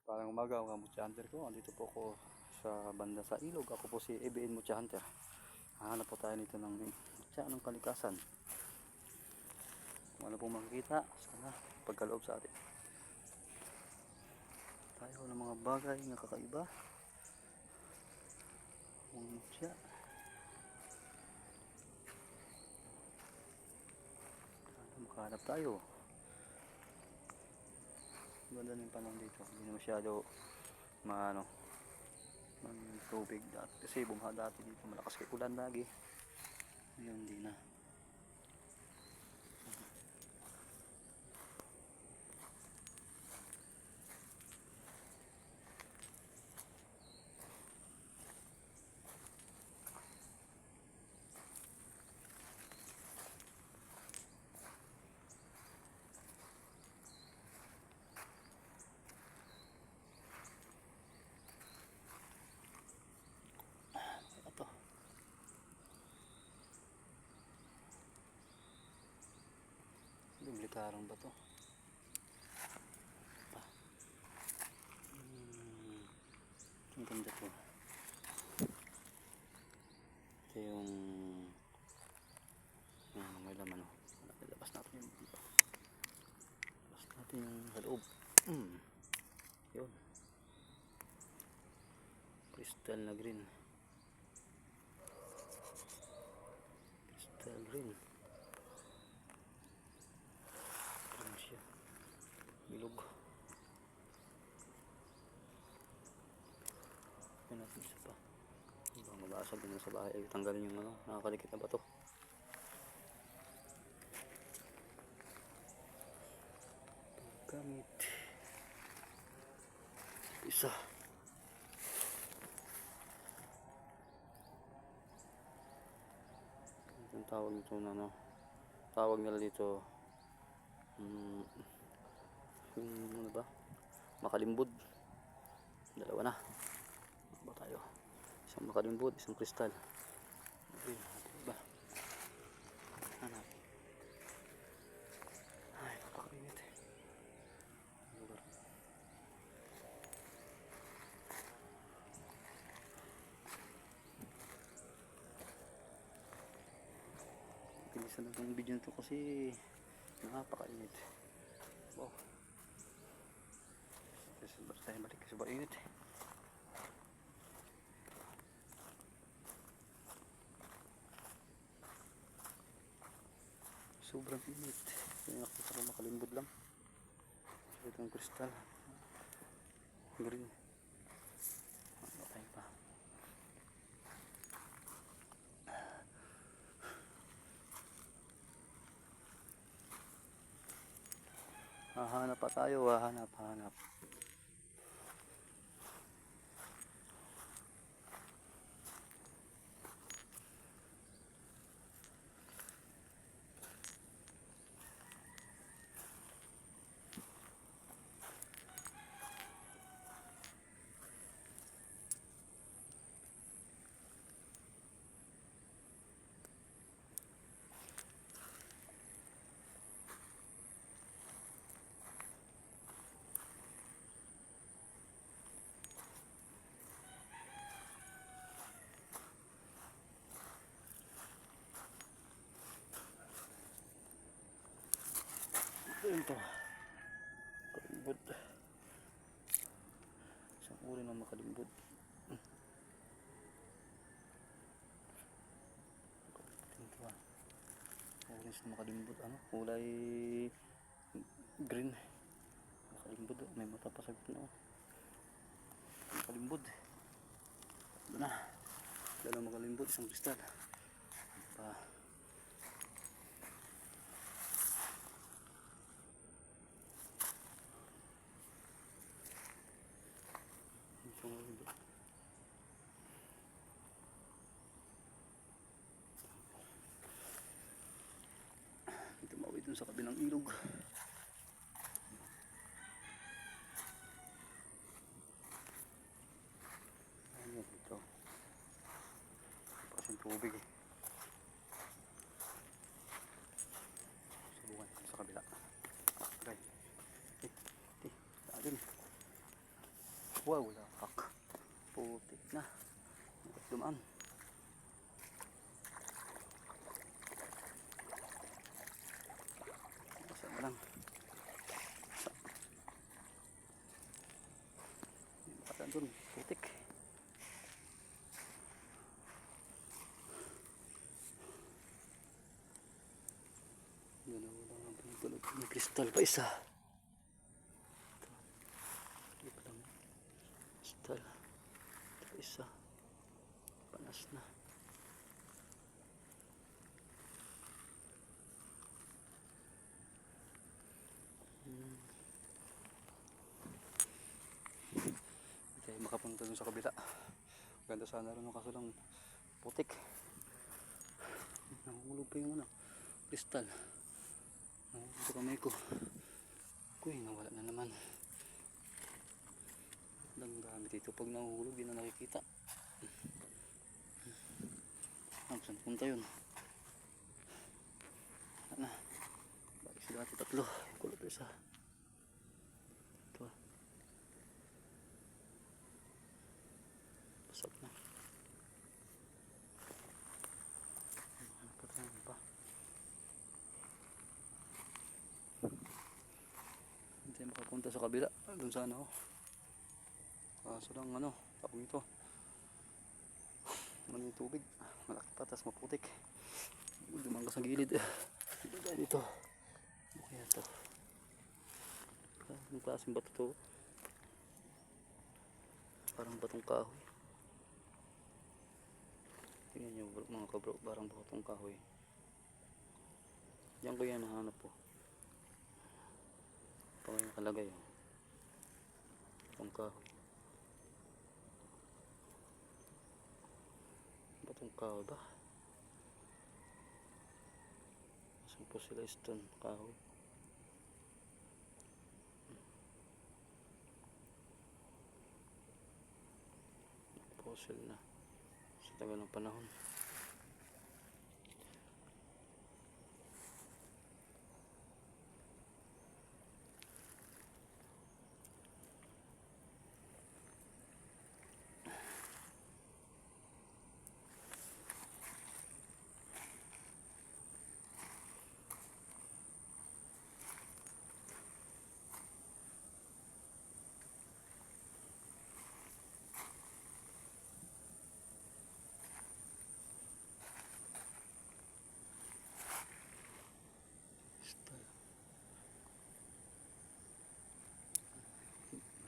Parang umaga mga Mutya Hunter ko. Andito po ako sa banda sa ilog. Ako po si ABN Mutya Hunter. Hahanap po tayo nito ng mutya ng kalikasan. Kung ano pong makikita, sana pagkaloob sa atin. Tayo ng mga bagay na kakaiba. Mga mutya. Makahanap tayo. Ganda ng panahon dito. Hindi na masyado tubig dati. Kasi bumha dati dito. Malakas kay ulan lagi. Ngayon hindi na. Ito. Dublikarang ba to? Ang ganda to. Ito yung may laman o. Labas natin yung sa loob. Yun. Crystal na green. Crystal green. Green siya. Bilog. Yan natin isa pa. Bang mabasag din sa bahay. Ay, tanggalin yung nakakalikit na bato. Gamit. Isa. Ang tawag nito na tawag nila dito ano ba? Makalimbod. Dalawa na. Ba tayo? Isang makalimbod, isang kristal. Okay, diba? Hanap. Ay, napakainit. Lugar. Pilisan na itong video nito kasi napakainit. Wow. Tayo balik kasi ba init. Sobrang init. Kaya nakita ko makalimbod lang. So, itong kristal green. Ano tayo pa? Hahanap pa tayo. Hahanap. Ito. Makalimbod. Isang uri ng makalimbod. Ito. Orange na makalimbod. Kulay green. Makalimbod. May mata pa sa gitna. Makalimbod. Ito na. Dalawang makalimbod. Isang kristal. Pa. Tumawid dun sa kabilang ilog. Ano ito? Kasing tubig eh. Subukan sa kabila. Okay. Lalim. Wow, lakak. Putik na. Dumaan. Basa na lang. Basa. Basa dun. Putik. Dalawa lang ang pinatulog. May kristal pa isa. Ito lang. Kristal. Ito pa isa. Panas na. Okay, makapunta dun sa kabila. Ganda sana rin, kaso lang putik. Nahulog pa yung ano, kristal. Ito kamay ko. Kuy, nawala na naman. Lang gamit ito. Pag nahuhulog, di na nakikita. Saan punta yun? Wala na. Balik sila ati tatlo. Kulot isa. Ito. Pasok na. Ano pa tayo ba? Hindi tayo makapunta sa kabila. Doon sana ako. Kaso lang ano, tapos ito. Ano yung tubig? Malaki pa, tas maputik. Dumang ka sa gilid. Dito. Ano kaya ito? Anong klaseng bato ito? Parang batong kahoy. Tingnan nyo mga kabro, parang batong kahoy. Diyan ko yan nahanap po. Ito nga yung nakalagay. Batong kahoy. Batong kahoy ba? Saan po sila stone kahoy? Fossil na sa tagal ng panahon.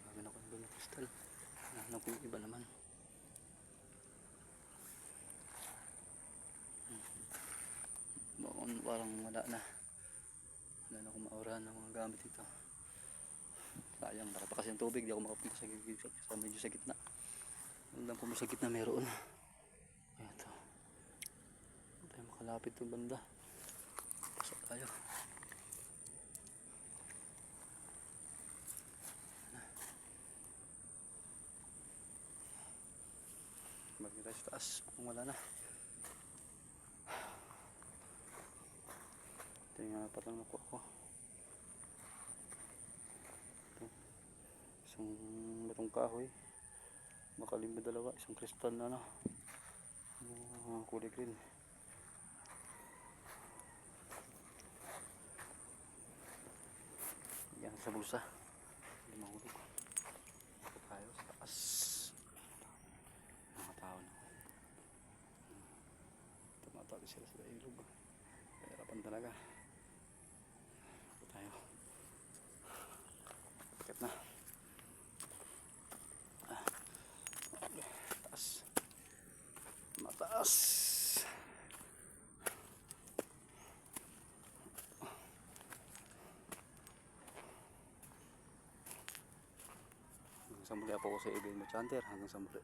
Marami na akong ganyan kristal. Nahanap ko yung iba naman. Parang wala na. Wala na akong maurahan ng mga gamit dito. Sayang, nakatakas yung tubig. Di ako makapunta sa medyo sa gitna. Alam ko sa gitna meron. Ito. Hindi tayo makalapit yung banda. Pasok tayo. Bagi tayo sa taas. Kung wala na. Ito yung apat lang nakuha ko. Ito. Isang batong kahoy. Makalimba dalawa. Isang kristal na ano. Kulay green. Yan sa bulsa. Hindi mahulog. Ito tayo sa taas. Mga tao na. Tumatali sila sa ilog. Kahirapan talaga. Ito tayo. Pakit na. Taas. Mataas. Hanggang sa muli po ako sa Eagle Enchanter. Hanggang sa muli.